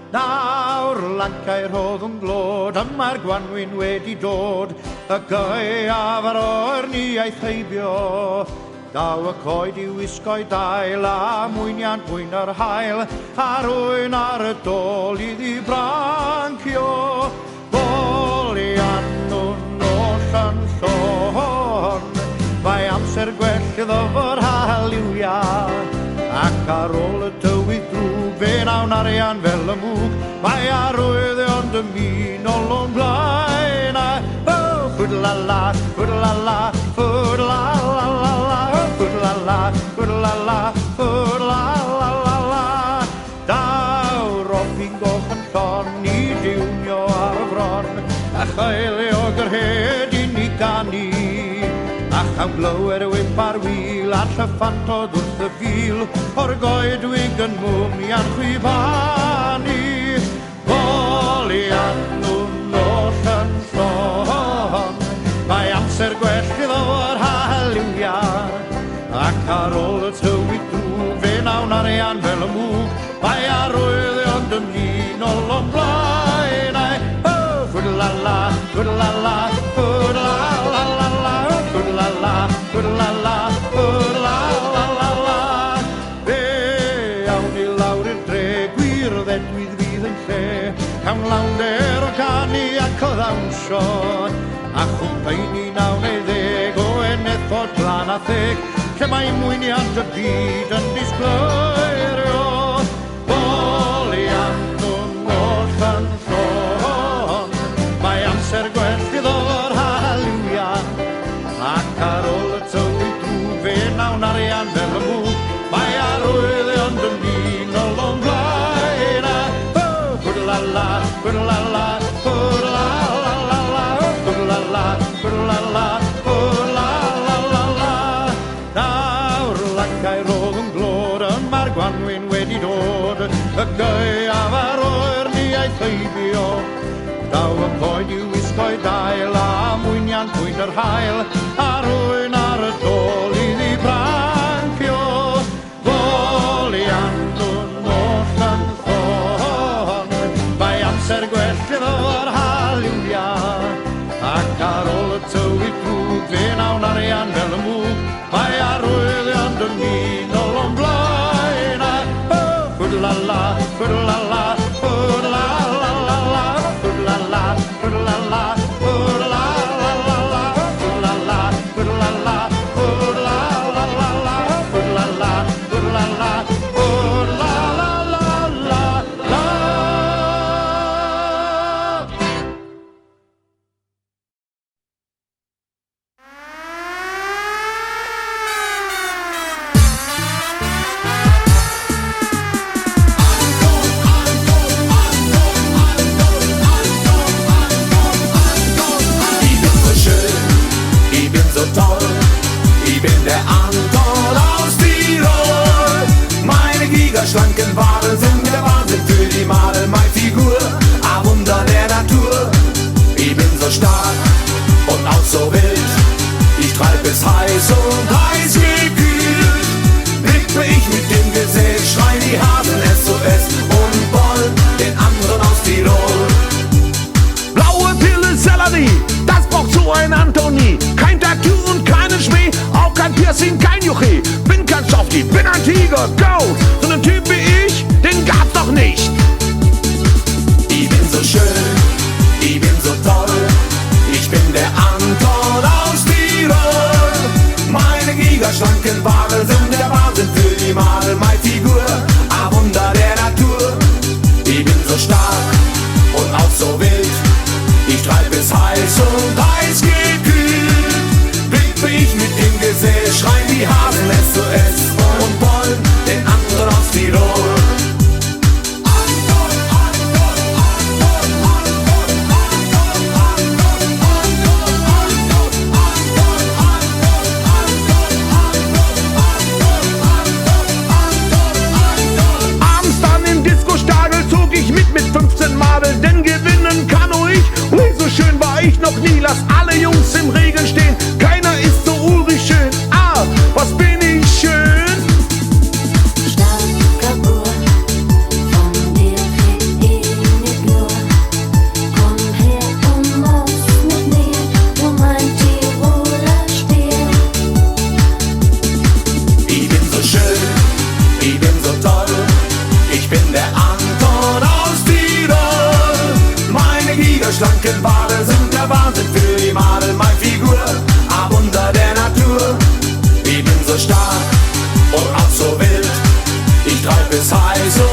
Nawr lancau'r rodd yn glod, yma'r Gwanwyn wedi dod, y gaeaf ar oer ni aeth heibio. Daw y coed i wisgo'i dail, a mwyniant bwyn yr hael, a rwy'n ar y dol iddi brancio. Bolian nhw'n oll yn llon, mae amser gwell iddo fo'r haliwia, ac ar ôl y tywydd drwg, fe nawn arian fel y mwg, mae arwyddion dymunol o'n blaen. Ffwdlala, ffwdlala, ffwdlala, ffwdlala, ffwdlala, ffwdlala. Daw'r offi'n goch yn llon i diwnio ar y fron, a chaelio gyrhed i ni ganu. Ac am glywed y whip ar wheel, a llyffantod wrth y fil, o'r goedwig yn mwmi a'n chwibanu. Bolian nhw'n oll yn llon, mae amser gwell iddo o'r haliwia, ac ar ôl y tywydd drwg, fe nawn arian fel y mwg, mae arwyddion dymunol o'n blaen. Ffwdlala, ffwdlala, ffwdlala, ffwdlala, ffwdlala, ffwdlala. Fe awn i lawr i'r dre, gwir ddedwydd fydd yn lle, cawn lawnder o ganu ac o ddawnsio, a chwmpaen i 90 o enethod glan a theg, lle mae mwyniant y byd yn disgleirio. Bolian nhw'n oll yn llon, mae amser gwell iddo o'r haliwia, ac ar ôl y tywydd drwg, fe nawn arian fel y mwg, mae arwyddion dymunol o'n blaen. Ffwdlala, ffwdlala, ffwdlala, ffwdlala, ffwdlala, ffwdlala. Nawr lancau'r rodd yn glod, yma'r Gwanwyn wedi dod, y gaeaf ar oer ni aeth heibio. Daw y coed i wisgo'i dail, a mwyniant bwyn yr hael, a rwy'n ar y dol iddi brancio. Bolian nhw'n oll yn llon, mae amser gwell iddo o'r haliwia, ac ar ôl y tywydd drwg, fe nawn arian fel y mwg, mae arwyddion dymunol o'n blaen. Ffwdlala, ffwdlala, ffwdlala, ffwdlala, ffwdlala, ffwdlala, ffwdlala, ffwdlala, ffwdlala, ffwdlala, ffwdlala, ffwdlala. Schlanken Wadel sind der Wahnsinn für die Madel, meine Figur, ein Wunder der Natur. Ich bin so stark und auch so wild, ich treib es heiß und heiß gekühlt. Wippe ich mit dem Gesäß, schrei die Hasen SOS und wollen den anderen aus Tirol. Blaue Pille Sellerie, das braucht so ein Antoni. Kein Tattoo und keinen Schmäh, auch kein Piercing, kein Juche. Bin kein Softie, bin ein Tiger, go! So ein Typ wie ich, den gab's doch nicht. Ich bin so schön, ich bin so toll, ich bin der Anton aus Tirol. Meine gigaschlanken Wadel sind der Wahnsinn für die Madel, meine Figur, ein Wunder der Natur. Ich bin so stark und auch so wild, ich treib es heiß und heiß gekühlt. Wippe ich mit dem Gesäß, schreien die Hasen SOS und wollen den anderen aus Tirol. Abends dann im Disco-Stadel zog ich mit 15 Madel, denn gewinnen kann nur ich. Ui, so schön war ich noch nie, lass alle Jungs im Regen stehen. Keiner ist so urig schön, ah, was bin ich schön. Stark kaputt, von dir krieg ich Rap ist heiß